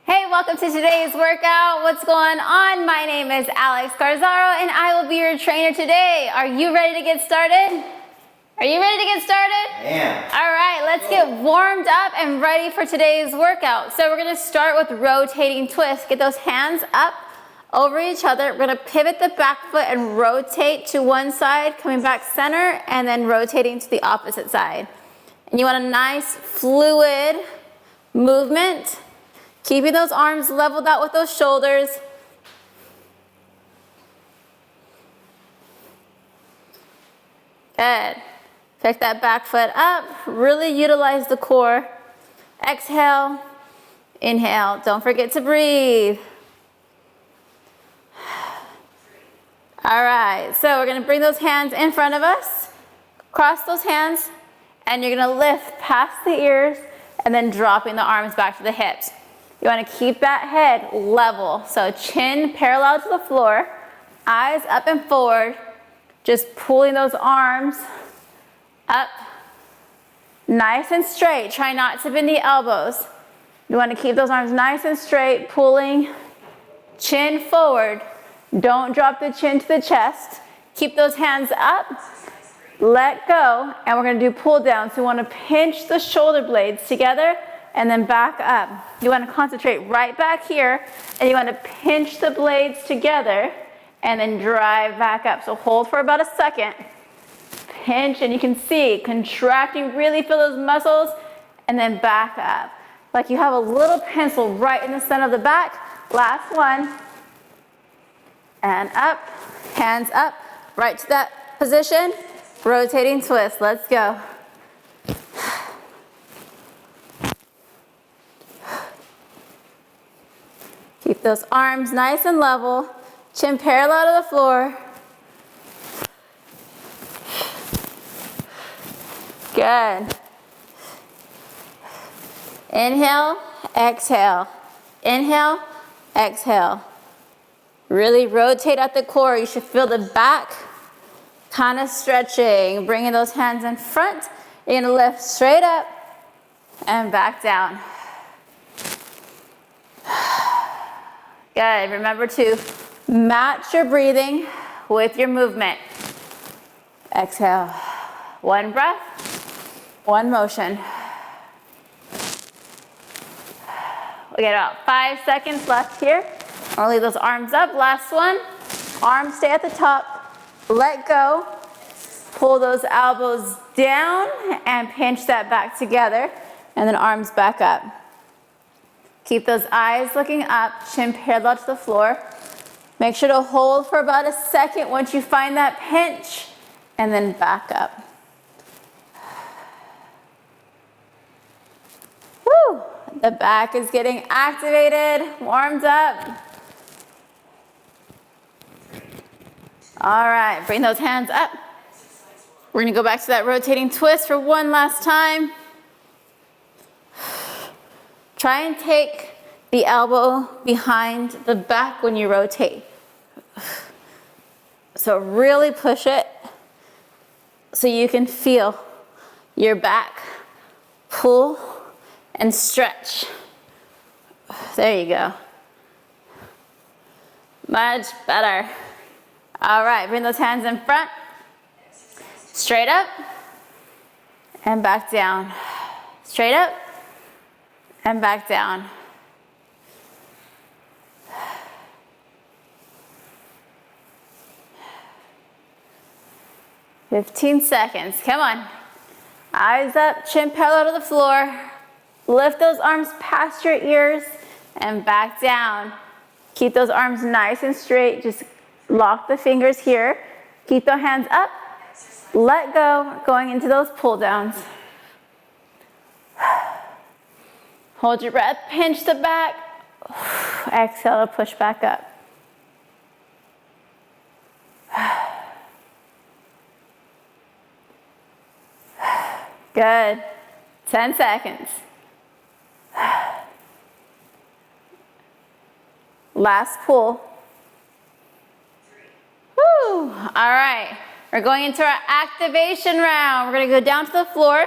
Hey, welcome to today's workout. What's going on? My name is Alex Garzaro and I will be your trainer today. Are you ready to get started? Are you ready to get started? Yeah. All right, let's get warmed up and ready for today's workout. So we're gonna start with rotating twists. Get those hands up over each other. We're gonna pivot the back foot and rotate to one side, coming back center, and then rotating to the opposite side. And you want a nice fluid movement. Keeping those arms leveled out with those shoulders. Good. Pick that back foot up. Really utilize the core. Exhale. Inhale. Don't forget to breathe. All right. So we're going to bring those hands in front of us. Cross those hands. And you're going to lift past the ears and then dropping the arms back to the hips. You want to keep that head level. So chin parallel to the floor, eyes up and forward, just pulling those arms up, nice and straight. Try not to bend the elbows. You want to keep those arms nice and straight, pulling, chin forward. Don't drop the chin to the chest. Keep those hands up, let go, and we're going to do pull down. So you want to pinch the shoulder blades together and then back up. You want to concentrate right back here, and you want to pinch the blades together and then drive back up. So hold for about a second. Pinch, and you can see contracting, really feel those muscles, and then back up. Like you have a little pencil right in the center of the back. Last one. And up, hands up, right to that position. Rotating twist, let's go. Keep those arms nice and level, chin parallel to the floor. Good. Inhale, exhale. Inhale, exhale. Really rotate at the core. You should feel the back kind of stretching. Bringing those hands in front. You're going to lift straight up and back down. Good. Remember to match your breathing with your movement. Exhale. One breath, one motion. We got about 5 seconds left here. I'll leave those arms up. Last one. Arms stay at the top. Let go. Pull those elbows down and pinch that back together. And then arms back up. Keep those eyes looking up, chin parallel to the floor. Make sure to hold for about a second once you find that pinch, and then back up. Woo! The back is getting activated, warmed up. All right, bring those hands up. We're gonna go back to that rotating twist for one last time. Try and take the elbow behind the back when you rotate. So really push it so you can feel your back pull and stretch. There you go. Much better. All right, bring those hands in front. Straight up and back down. Straight up and back down. "15 seconds, come on. Eyes up, chin parallel to the floor. Lift those arms past your ears and back down. Keep those arms nice and straight. Just lock the fingers here. Keep the hands up. Let go, going into those pull downs. Hold your breath, pinch the back. Exhale to push back up. Good. 10 seconds. Last pull. Woo! All right. We're going into our activation round. We're going to go down to the floor.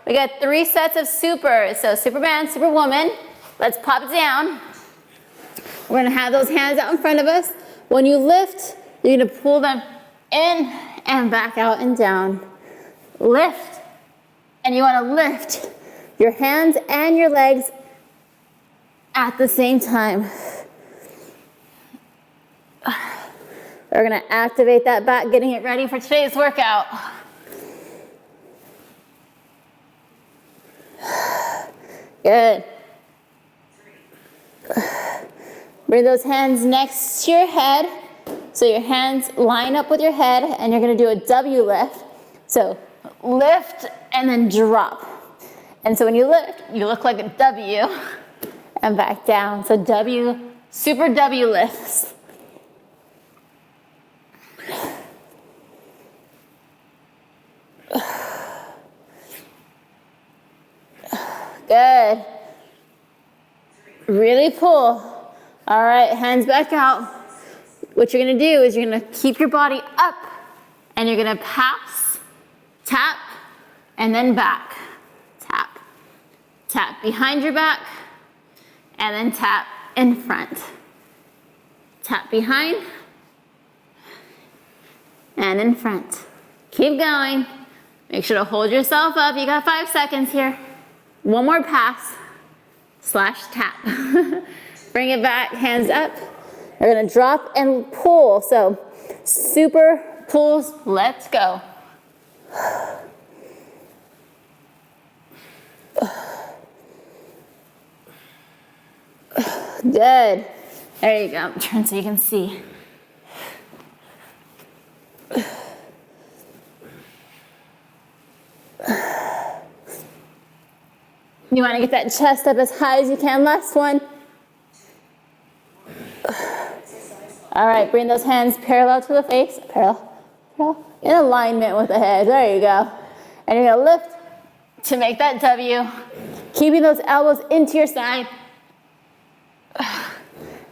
We got 3 sets of supers. So Superman, Superwoman. Let's pop it down. We're gonna have those hands out in front of us. When you lift, you're gonna pull them in and back out and down. Lift, and you wanna lift your hands and your legs at the same time. We're gonna activate that back, getting it ready for today's workout. Good. Bring those hands next to your head. So your hands line up with your head, and you're gonna do a W lift. So lift and then drop. And so when you lift, you look like a W and back down. So W, super W lifts. Good. Really pull. All right, hands back out. What you're gonna do is you're gonna keep your body up and you're gonna pass, tap, and then back. Tap. Tap behind your back, and then tap in front. Tap behind, and in front. Keep going. Make sure to hold yourself up. You got 5 seconds here. One more pass, slash tap. Bring it back, hands up. We're gonna drop and pull. So super pulls, let's go. Good. There you go. Turn so you can see. You want to get that chest up as high as you can. Last one. All right, bring those hands parallel to the face. Parallel. In alignment with the head. There you go. And you're going to lift to make that W. Keeping those elbows into your side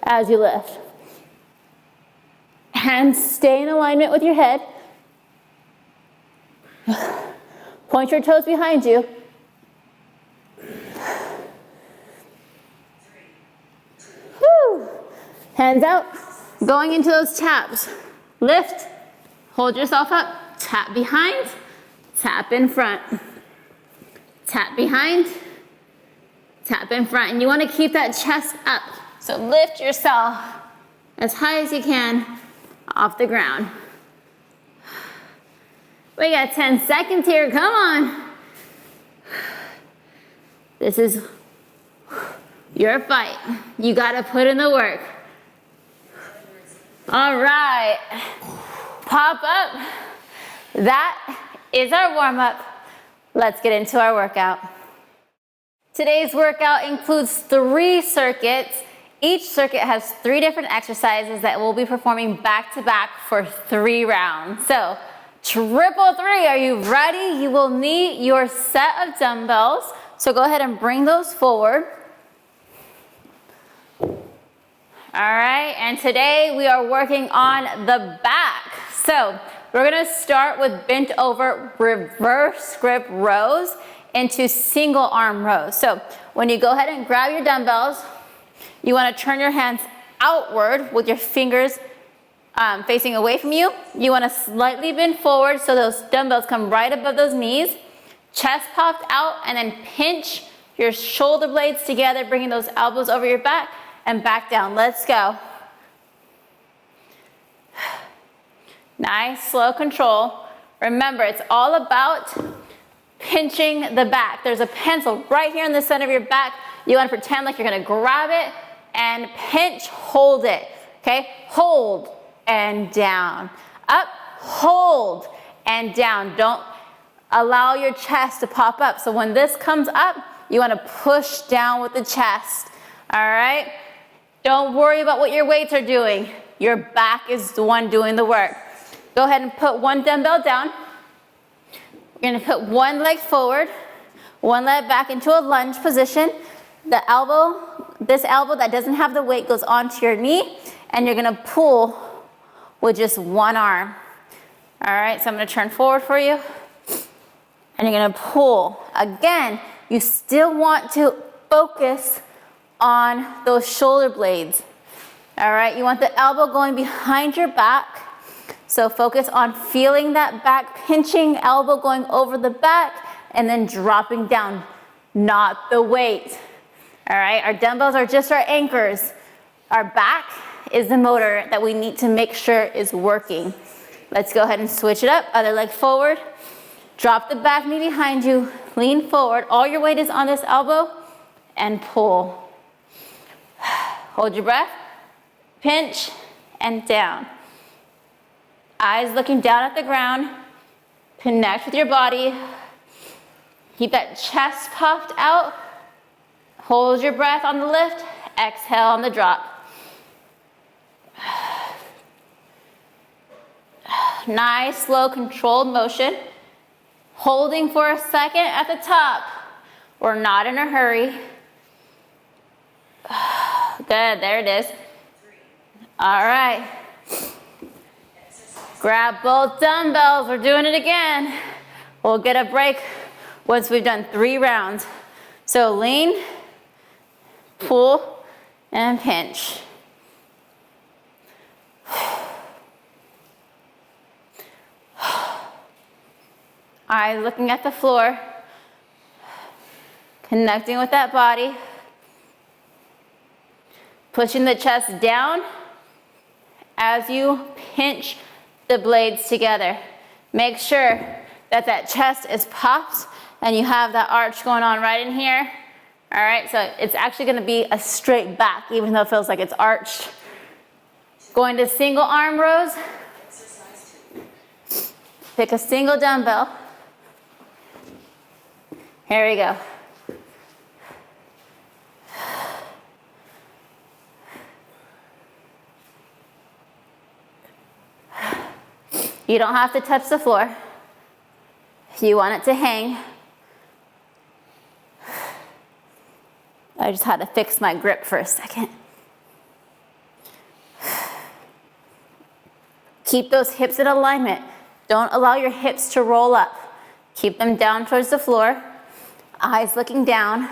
as you lift. Hands stay in alignment with your head. Point your toes behind you. Woo. Hands out. Going into those taps. Lift. Hold yourself up. Tap behind. Tap in front. Tap behind. Tap in front. And you want to keep that chest up. So lift yourself as high as you can off the ground. We got 10 seconds here. Come on. This is your fight. You got to put in the work. All right. Pop up. That is our warm-up. Let's get into our workout. Today's workout includes 3 circuits. Each circuit has 3 different exercises that we'll be performing back to back for 3 rounds. So, triple 3, are you ready? You will need your set of dumbbells. So go ahead and bring those forward. All right, and today we are working on the back. So we're gonna start with bent over reverse grip rows into single arm rows. So when you go ahead and grab your dumbbells, you wanna turn your hands outward with your fingers facing away from you. You wanna slightly bend forward so those dumbbells come right above those knees. Chest popped out, and then pinch your shoulder blades together, bringing those elbows over your back and back down. Let's go. Nice, slow control. Remember, it's all about pinching the back. There's a pencil right here in the center of your back. You want to pretend like you're going to grab it and pinch, hold it. Okay? Hold and down. Up, hold and down. Don't allow your chest to pop up. So when this comes up, you want to push down with the chest. All right? Don't worry about what your weights are doing. Your back is the one doing the work. Go ahead and put one dumbbell down. You're going to put one leg forward, one leg back into a lunge position. The elbow, this elbow that doesn't have the weight goes onto your knee, and you're going to pull with just one arm. All right, so I'm going to turn forward for you. And you're going to pull. Again, you still want to focus on those shoulder blades. All right, you want the elbow going behind your back. So focus on feeling that back pinching, elbow going over the back, and then dropping down, not the weight. All right, our dumbbells are just our anchors. Our back is the motor that we need to make sure is working. Let's go ahead and switch it up. Other leg forward. Drop the back knee behind you. Lean forward. All your weight is on this elbow. And pull. Hold your breath. Pinch and down. Eyes looking down at the ground. Connect with your body. Keep that chest puffed out. Hold your breath on the lift. Exhale on the drop. Nice, slow, controlled motion. Holding for a second at the top. We're not in a hurry. Good, there it is. All right. Grab both dumbbells. We're doing it again. We'll get a break once we've done 3 rounds. So lean, pull, and pinch. Eyes looking at the floor, connecting with that body, pushing the chest down as you pinch the blades together. Make sure that that chest is popped and you have that arch going on right in here. All right, so it's actually gonna be a straight back, even though it feels like it's arched. Going to single arm rows. Pick a single dumbbell. Here we go. You don't have to touch the floor. You want it to hang. I just had to fix my grip for a second. Keep those hips in alignment. Don't allow your hips to roll up. Keep them down towards the floor. Eyes looking down.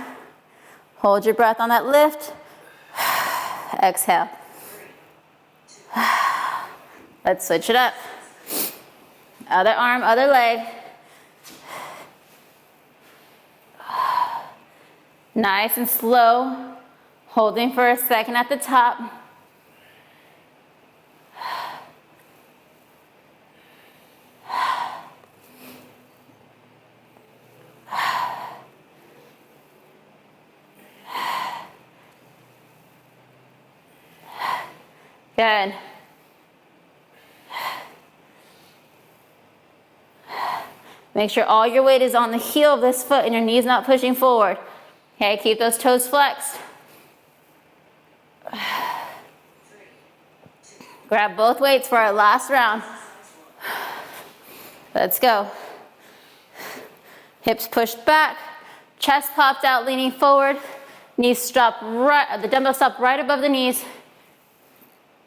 Hold your breath on that lift. Exhale. Let's switch it up. Other arm, other leg. Nice and slow. Holding for a second at the top. Good. Make sure all your weight is on the heel of this foot and your knee's not pushing forward. Okay, keep those toes flexed. Grab both weights for our last round. Let's go. Hips pushed back, chest popped out, leaning forward. Knees stop right, the dumbbell stop right above the knees.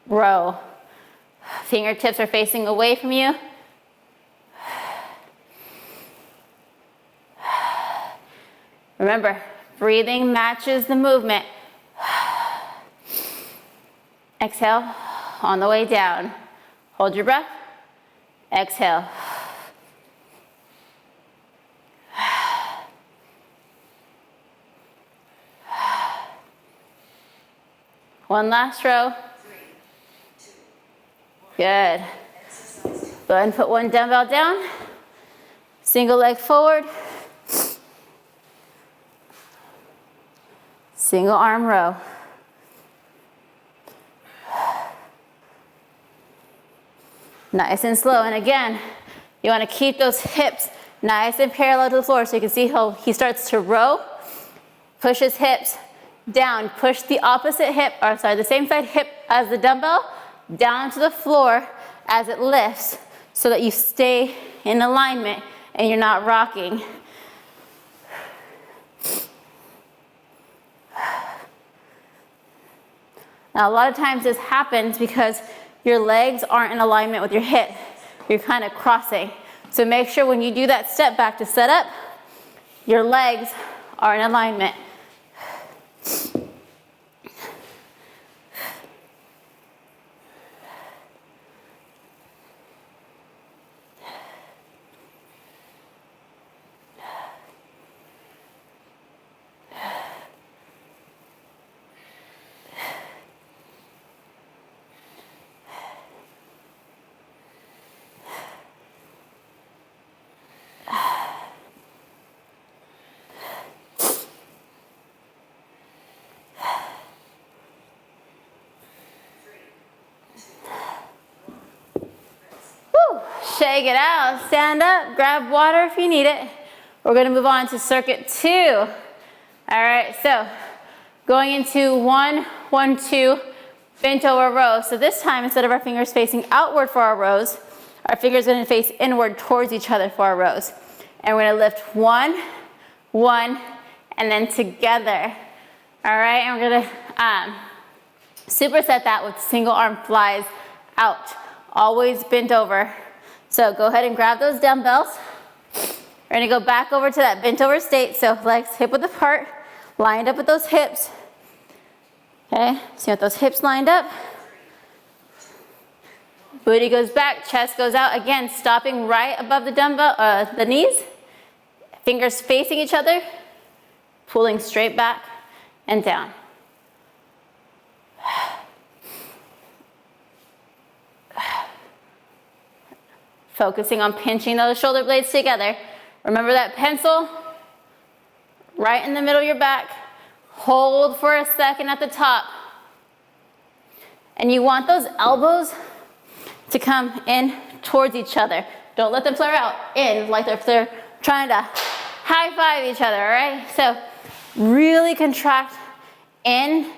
Row. Fingertips are facing away from you. Remember, breathing matches the movement. Exhale on the way down. Hold your breath. Exhale. One last row. Good. Go ahead and put one dumbbell down. Single leg forward. Single arm row. Nice and slow. And again, you want to keep those hips nice and parallel to the floor. So you can see how he starts to row. Push his hips down. Push the opposite hip, or sorry, the same side hip as the dumbbell down to the floor as it lifts so that you stay in alignment and you're not rocking. Now, a lot of times this happens because your legs aren't in alignment with your hip. You're kind of crossing. So make sure when you do that step back to set up, your legs are in alignment. Shake it out. Stand up. Grab water if you need it. We're going to move on to circuit 2. All right, so going into 1, 1, 2, bent over row. So this time, instead of our fingers facing outward for our rows, our fingers are going to face inward towards each other for our rows. And we're going to lift 1, 1, and then together. All right, and we're going to superset that with single arm flies out. Always bent over. So go ahead and grab those dumbbells. We're going to go back over to that bent over state. So legs hip width apart, lined up with those hips. Okay, so you want those hips lined up. Booty goes back, chest goes out. Again, stopping right above the dumbbell, the knees. Fingers facing each other, pulling straight back and down. Focusing on pinching those shoulder blades together. Remember that pencil right in the middle of your back. Hold for a second at the top. And you want those elbows to come in towards each other. Don't let them flare out in like they're trying to high five each other, all right? So really contract in,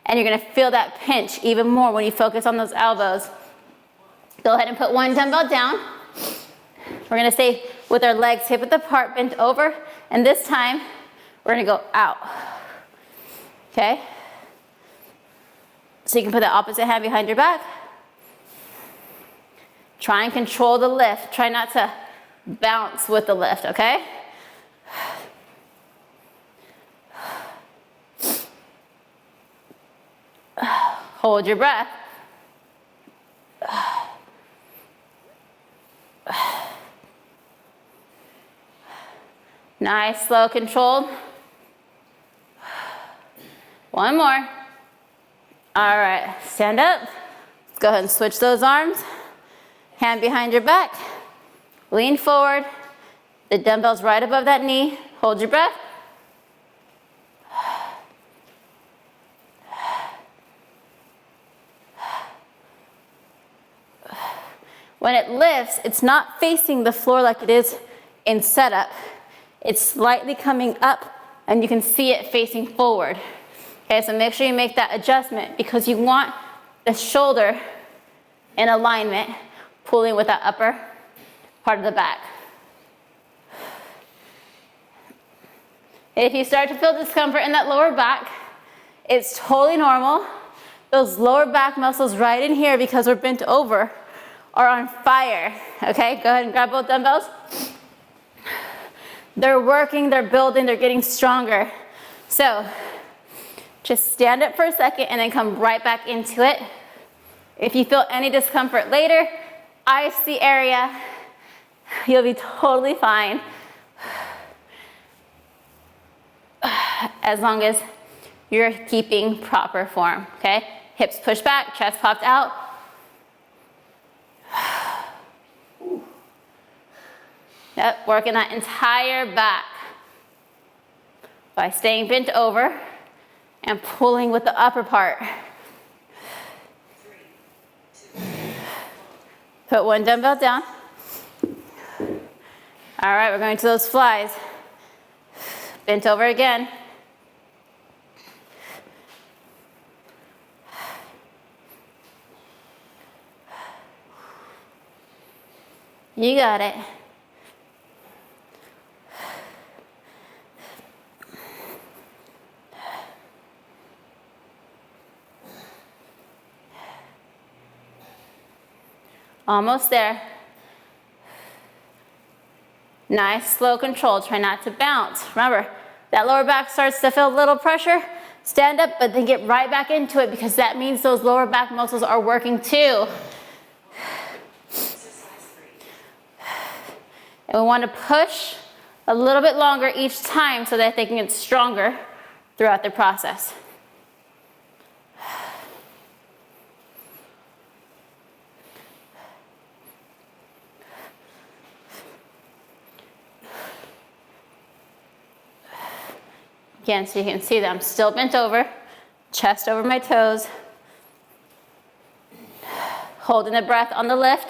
and you're gonna feel that pinch even more when you focus on those elbows. Go ahead and put one dumbbell down. We're gonna stay with our legs hip width apart, bent over, and this time we're gonna go out, okay? So you can put the opposite hand behind your back. Try and control the lift. Try not to bounce with the lift, okay? Hold your breath. Nice, slow, controlled. One more. All right, stand up. Let's go ahead and switch those arms. Hand behind your back. Lean forward. The dumbbell's right above that knee. Hold your breath. When it lifts, it's not facing the floor like it is in setup. It's slightly coming up, and you can see it facing forward. Okay, so make sure you make that adjustment because you want the shoulder in alignment, pulling with that upper part of the back. If you start to feel discomfort in that lower back, it's totally normal. Those lower back muscles right in here, because we're bent over, are on fire. Okay, go ahead and grab both dumbbells. They're working, they're building, they're getting stronger. So just stand up for a second and then come right back into it. If you feel any discomfort later, ice the area. You'll be totally fine. As long as you're keeping proper form, okay? Hips push back, chest popped out. Yep, working that entire back by staying bent over and pulling with the upper part. Put one dumbbell down. All right, we're going to those flies. Bent over again. You got it. Almost there. Nice, slow control. Try not to bounce. Remember, that lower back starts to feel a little pressure. Stand up, but then get right back into it because that means those lower back muscles are working too. And we want to push a little bit longer each time so that they can get stronger throughout the process. Again, so you can see that I'm still bent over, chest over my toes, holding the breath on the lift.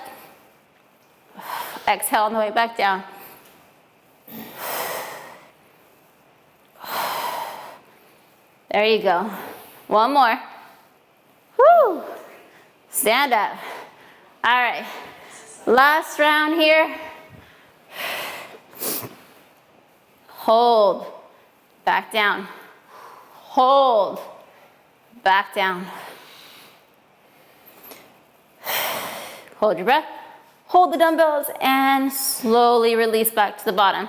Exhale on the way back down. There you go. One more. Woo! Stand up. All right. Last round here. Hold. Back down. Hold. Back down. Hold your breath. Hold the dumbbells and slowly release back to the bottom.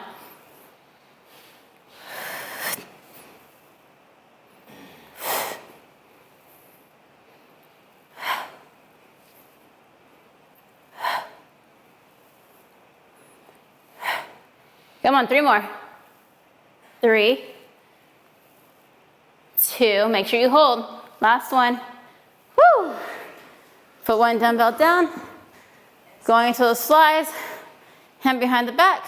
Come on, 3 more. 3, 2, make sure you hold. Last one. Woo! Put one dumbbell down. Going into those flies. Hand behind the back.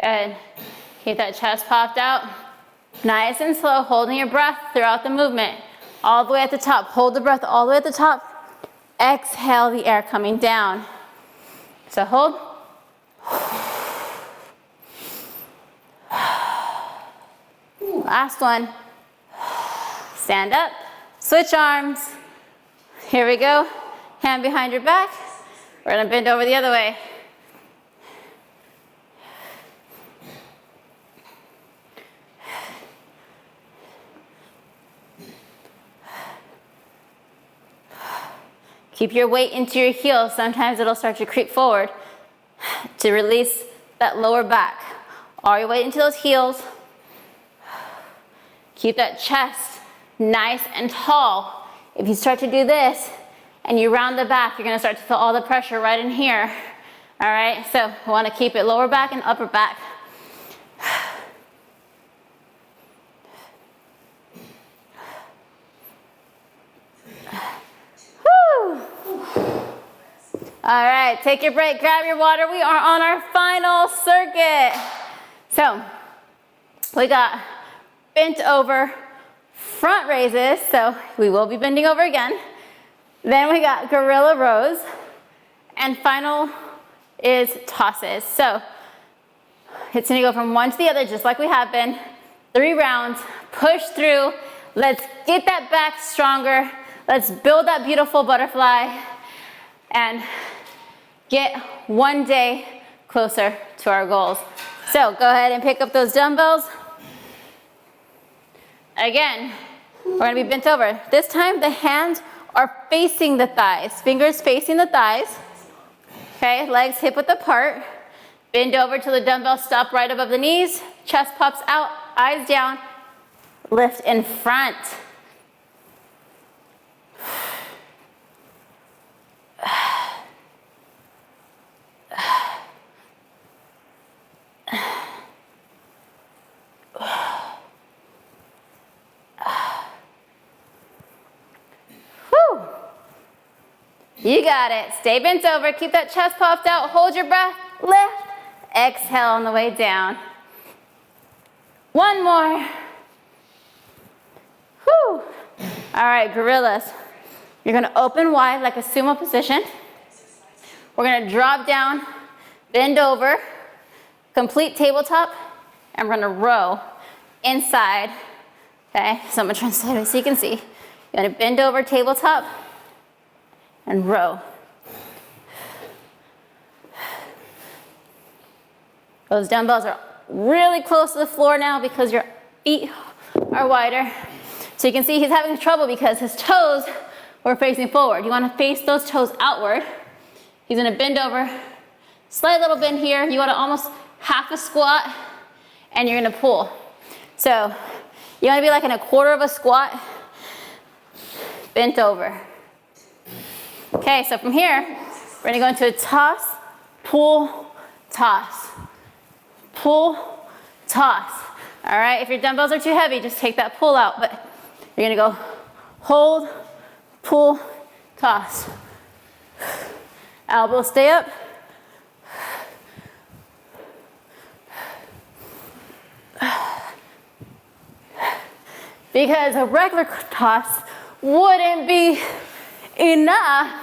Good. Keep that chest popped out. Nice and slow, holding your breath throughout the movement. All the way at the top. Hold the breath all the way at the top. Exhale the air coming down. So hold. Last one. Stand up. Switch arms. Here we go. Hand behind your back. We're going to bend over the other way. Keep your weight into your heels. Sometimes it'll start to creep forward to release that lower back. All your weight into those heels. Keep that chest nice and tall. If you start to do this and you round the back, you're gonna start to feel all the pressure right in here. All right, so we wanna keep it lower back and upper back. All right, take your break, grab your water. We are on our final circuit. So we got bent over front raises, so we will be bending over again. Then we got gorilla rows, and final is tosses. So it's gonna go from one to the other just like we have been. 3 rounds, push through. Let's get that back stronger. Let's build that beautiful butterfly and get one day closer to our goals. So go ahead and pick up those dumbbells. Again, we're gonna be bent over. This time the hands are facing the thighs, fingers facing the thighs. Okay, legs hip width apart. Bend over till the dumbbells stop right above the knees. Chest pops out, eyes down. Lift in front. You got it. Stay bent over. Keep that chest puffed out. Hold your breath. Lift. Exhale on the way down. One more. Whew. All right, gorillas. You're going to open wide like a sumo position. We're going to drop down, bend over, complete tabletop, and we're going to row inside. Okay, so I'm going to translate it so you can see. You're going to bend over, tabletop, and row. Those dumbbells are really close to the floor now because your feet are wider. So you can see he's having trouble because his toes were facing forward. You want to face those toes outward. He's going to bend over, slight little bend here. You want to almost half a squat, and you're going to pull. So you want to be like in a quarter of a squat, bent over. Okay, so from here, we're gonna go into a toss, pull, toss. Pull, toss. All right, if your dumbbells are too heavy, just take that pull out, but you're gonna go hold, pull, toss. Elbows stay up, because a regular toss wouldn't be enough.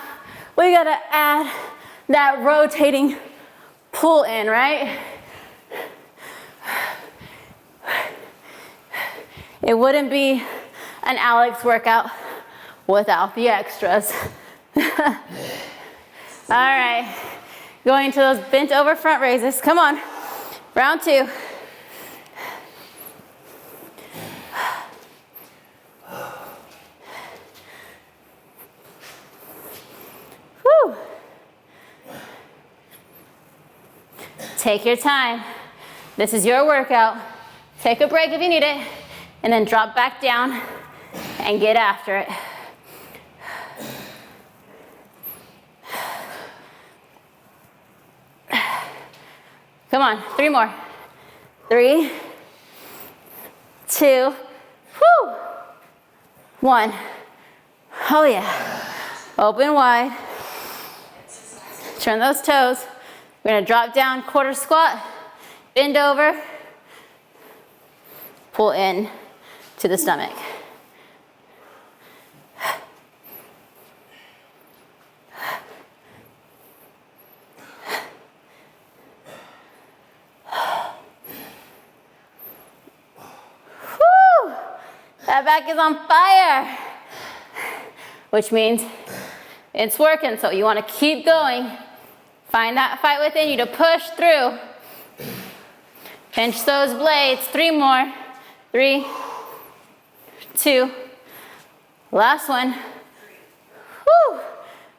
We gotta add that rotating pull in, right? It wouldn't be an Alex workout without the extras. All right, going to those bent over front raises. Come on, round 2. Whew. Take your time. This is your workout. Take a break if you need it, and then drop back down and get after it. Come on, 3 more. 3, 2, 1. Oh yeah. Open wide. Turn those toes. We're gonna drop down, quarter squat, bend over, pull in to the stomach. Woo! That back is on fire, which means it's working, so you want to keep going. Find that fight within you to push through. Pinch those blades. 3 more. 3, 2, last one. Woo!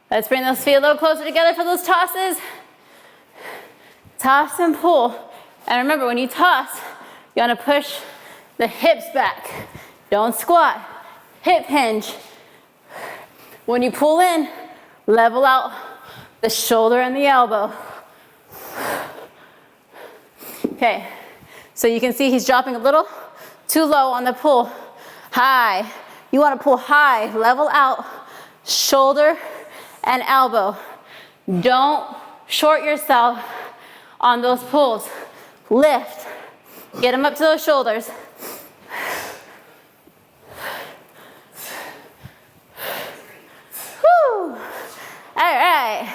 Let's bring those feet a little closer together for those tosses. Toss and pull. And remember, when you toss, you want to push the hips back. Don't squat. Hip hinge. When you pull in, level out the shoulder and the elbow. Okay, so you can see he's dropping a little too low on the pull. High. You want to pull high, level out, shoulder and elbow. Don't short yourself on those pulls. Lift. Get them up to those shoulders. Woo! All right.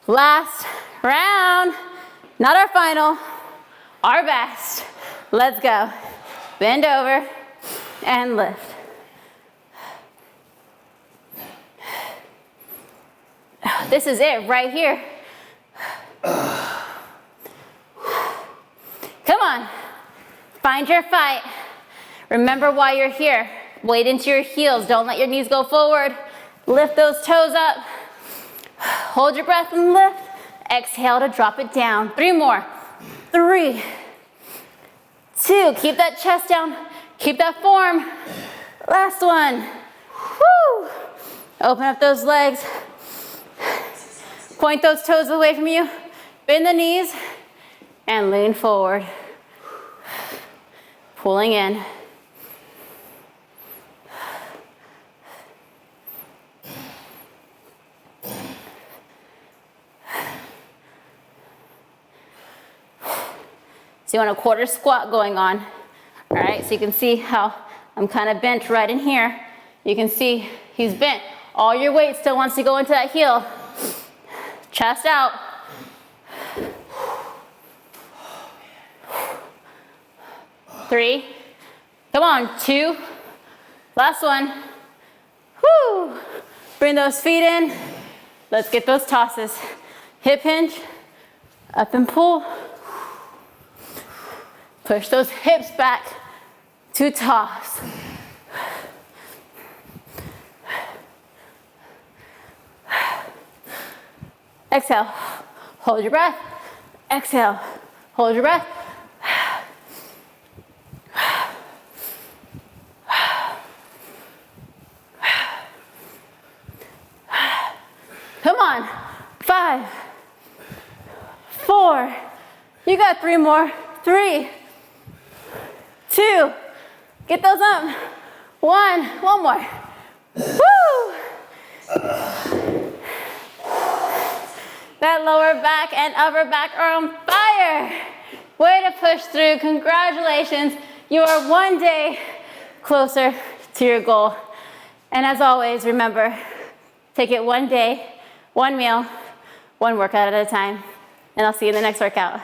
Last round. Not our final, our best. Let's go. Bend over and lift. This is it right here. Come on. Find your fight. Remember why you're here. Weight into your heels. Don't let your knees go forward. Lift those toes up. Hold your breath and lift. Exhale to drop it down. 3 more. 3, 2. Keep that chest down. Keep that form. Last one. Woo! Open up those legs. Point those toes away from you. Bend the knees and lean forward. Pulling in. So you want a quarter squat going on. All right, so you can see how I'm kind of bent right in here. You can see he's bent. All your weight still wants to go into that heel. Chest out. Three. Come on, 2. Last one. Woo! Bring those feet in. Let's get those tosses. Hip hinge, up and pull. Push those hips back to toss. Exhale, hold your breath. Exhale, hold your breath. Come on, 5, 4, you got 3 more. 3, 2, get those up. 1 more. Woo! That lower back and upper back are on fire. Way to push through. Congratulations. You are 1 day closer to your goal. And as always, remember, take it one day, one meal, one workout at a time. And I'll see you in the next workout.